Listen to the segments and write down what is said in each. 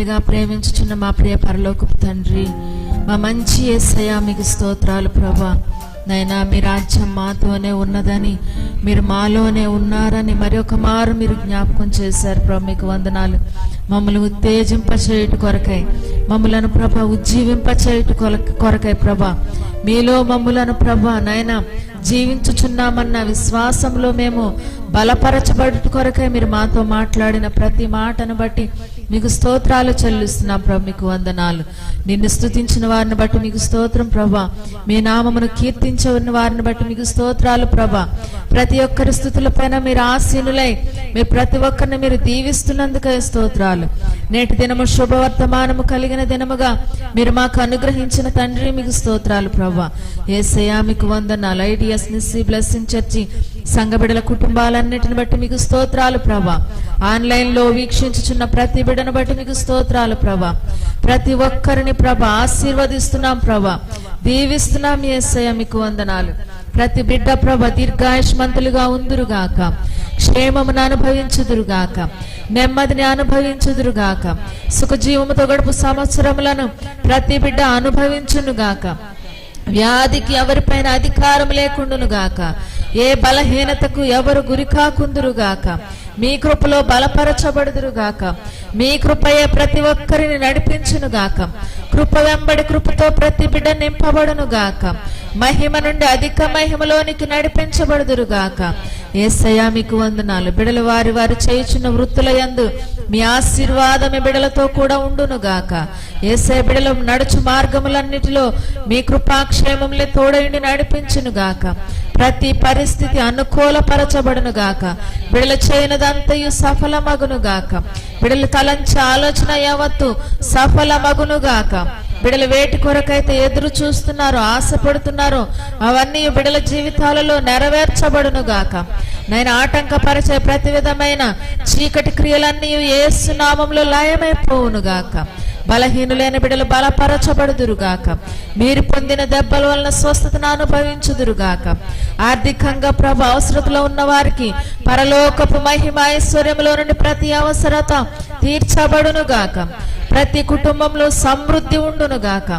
మిక్కిలిగా ప్రేమించుచున్న మా ప్రియ పరలోకపు తండ్రి, మా మంచి యేసయ్యా మీకు స్తోత్రాలు ప్రభా. నైనా మీ రాజ్యం మాతోనే ఉన్నదని, మీరు మాలోనే ఉన్నారని మరొక మారు మీరు జ్ఞాపకం చేశారు ప్రభా. మీకు వందనాలు. మమ్మల్ని ఉత్తేజింపచేయుట కొరకై, మమ్మలను ప్రభా ఉజ్జీవింపచేయుట కొరకై ప్రభా, మీలో మమ్ములను ప్రభా నైనా జీవించుచున్నామన్న విశ్వాసంలో మేము బలపరచబడుట కొరకై మీరు మాతో మాట్లాడిన ప్రతి మాటను బట్టి మీకు స్తోత్రాలు చెల్లిస్తున్నాం ప్రభా. మీకు వందనాలు. నిన్ను స్తుతించిన వారిని బట్టి మీకు స్తోత్రం ప్రభా. మీ నామమును కీర్తించిన వారిని బట్టి మీకు స్తోత్రాలు ప్రభా. ప్రతి ఒక్కరి స్థుతులపైన మీరు ఆసీనులై మీరు ప్రతి ఒక్కరిని మీరు దీవిస్తున్నందుకే స్తోత్రాలు. నేటి దినము శుభవర్తమానము కలిగిన దినముగా మీరు మాకు అనుగ్రహించిన తండ్రి మీకు స్తోత్రాలు ప్రభా. యేసయ్యా మీకు వందనాలు. ఐడిఎస్ నిస్సీ బ్లెస్సింగ్ చర్చి సంఘ బిడ్డల కుటుంబాలన్నిటిని బట్టి మీకు స్తోత్రాలు ప్రభా. ఆన్లైన్ లో వీక్షించుచున్న ప్రతి బిడ్డను బట్టి మీకు స్తోత్రాలు ప్రభా. ప్రతి ఒక్కరిని ప్రభా ఆశీర్వదిస్తున్నాం ప్రభా, దీవిస్తున్నాం యేసయ్య మీకు వందనాలు. ప్రతి బిడ్డ ప్రభ దీర్ఘాయుష్మంతులుగా ఉందురుగాక, క్షేమమును అనుభవించుదురుగాక, నెమ్మదిని అనుభవించుదురుగాక, సుఖజీవముతో గడుపు సంవత్సరములను ప్రతి బిడ్డ అనుభవించునుగాక. వ్యాధికి ఎవరిపైన అధికారం లేకుండునుగాక, ఏ బలహీనతకు ఎవరు గురి కాకుందురుగాక, మీ కృపలో బలపరచబడుదురుగాక. మీ కృపయే ప్రతి ఒక్కరిని నడిపించునుగాక. కృప వెంబడి కృపతో ప్రతి బిడ్డ నింపబడునుగాక. మహిమ నుండి అధిక మహిమలోనికి నడిపించబడుదురుగాక. యేసయ్యా మీకు వందనాలు. బిడలు వారి వారు చేయుచున్న వృత్తుల యందు మీ ఆశీర్వాదమే బిడలతో కూడా ఉండునుగాక. యేసయ్య బిడలు నడుచు మార్గములన్నిటిలో మీ కృపాక్షేమములే తోడైండి నడిపించునుగాక. ప్రతి పరిస్థితి అనుకూలపరచబడునుగాక. బిడలు చేయనదంతయు సఫలమగునుగాక. బిడలు తలంచే ఆలోచన యావత్తు సఫలమగునుగాక. బిడలు వేటి కొరకైతే ఎదురు చూస్తున్నారో, ఆశపడుతున్నారో అవన్నీ బిడల జీవితాలలో నెరవేర్చబడునుగాక. నేను ఆటంకపరిచే ప్రతి విధమైన చీకటి క్రియలన్నీ యేసు నామములో లయమైపోవునుగాక. బలహీనులైన బిడలు బలపరచబడుదురుగాక. మీరు పొందిన దెబ్బల వలన స్వస్థతను అనుభవించుదురుగాక. ఆర్థికంగా ప్రభు అవసరతలో ఉన్న వారికి పరలోకపు మహిమ ఐశ్వర్యములో నుండి ప్రతి అవసరత తీర్చబడునుగాక. ప్రతి కుటుంబంలో సమృద్ధి ఉండునుగాక.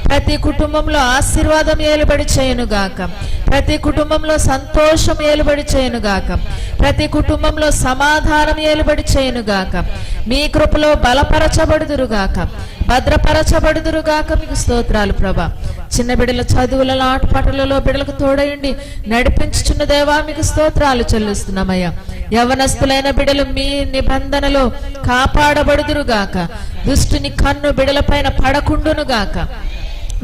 ప్రతి కుటుంబంలో ఆశీర్వాదం ఏలుబడి చేయునుగాక. ప్రతి కుటుంబంలో సంతోషం ఏలుబడి చేయునుగాక. ప్రతి కుటుంబంలో సమాధానం ఏలుబడి చేయునుగాక. మీ కృపలో బలపరచబడుదురుగాక, భద్రపరచబడుదురుగాక. మీకు స్తోత్రాలు ప్రభా. చిన్న బిడ్డల చదువులలో, ఆటపాటలలో బిడ్డలకు తోడయండి నడిపించుచున్న దేవా మీకు స్తోత్రాలు చెల్లిస్తున్నామయ్యా. యవనస్తులైన బిడ్డలు మీ నిబంధనలో కాపాడబడుదురుగాక. దుష్టుని కన్ను బిడ్డల పైన పడకుండునుగాక.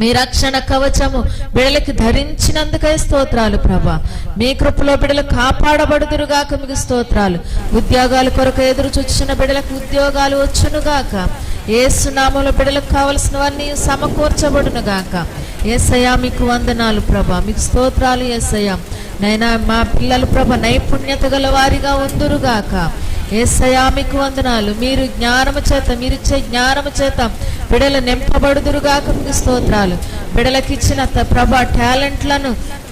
మీ రక్షణ కవచము బిడలకి ధరించినందుకై స్తోత్రాలు ప్రభా. మీ కృపలో బిడలు కాపాడబడుదురుగాక. మీకు స్తోత్రాలు. ఉద్యోగాల కొరకు ఎదురు చూచిన బిడలకు ఉద్యోగాలు వచ్చునుగాక. యేసు నామములో బిడలకు కావలసినవన్నీ సమకూర్చబడునుగాక. యేసయ్యా మీకు వందనాలు ప్రభా. మీకు స్తోత్రాలు యేసయ్యా. నైనా మా పిల్లలు ప్రభ నైపుణ్యత గల వారిగా ఉందురుగాక. యేసయ్యా మీకు వందనాలు. మీరు జ్ఞానము చేత, మీరిచ్చే జ్ఞానము చేత బిడలు నింపబడుదురుగాక. మీకు స్తోత్రాలు. బిడలకిచ్చిన ప్రభా టాలెంట్లను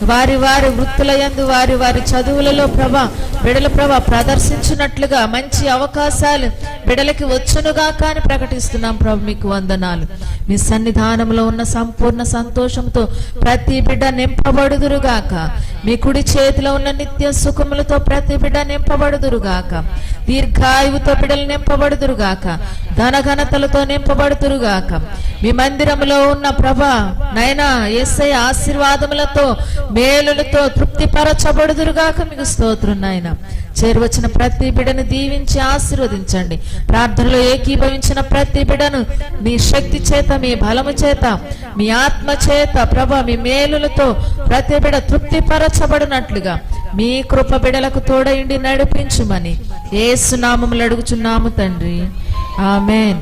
వారి వారి వృత్తుల యందు, వారి వారి చదువులలో ప్రభా బిడల ప్రభా ప్రదర్శించినట్లుగా మంచి అవకాశాలు బిడలకి వచ్చునుగాక అని ప్రకటిస్తున్నాం ప్రభు. మీకు వందనాలు. మీ సన్నిధానంలో ఉన్న సంపూర్ణ సంతోషంతో ప్రతి బిడ్డ నింపబడుదురుగాక. మీ కుడి చేతిలో ఉన్న నిత్య సుఖములతో ప్రతి బిడ్డ నింపబడుదురుగాక. దీర్ఘాయువుతో బిడ్డలు నింపబడుదురుగాక. ధనఘనతలతో నింపబడుదురుగాక. మీ మందిరములో ఉన్న ప్రభా నైనా యేసయ్య ఆశీర్వాదములతో, మేలులతో తృప్తిపరచబడుదురుగాక. మీకు స్తోత్రం నాయన. చేరువచ్చిన ప్రతి బిడ్డను దీవించి ఆశీర్వదించండి. ప్రార్థనలో ఏకీభవించిన ప్రతి బిడ్డను మీ శక్తి చేత, మీ బలము చేత, మీ ఆత్మ చేత ప్రభా మీ మేలులతో ప్రతి బిడ్డ తృప్తిపరచబడినట్లుగా మీ కృప బిడ్డలకు తోడైండి నడిపించుమని యేసు నామములో అడుగుచున్నాము తండ్రి. ఆమేన్.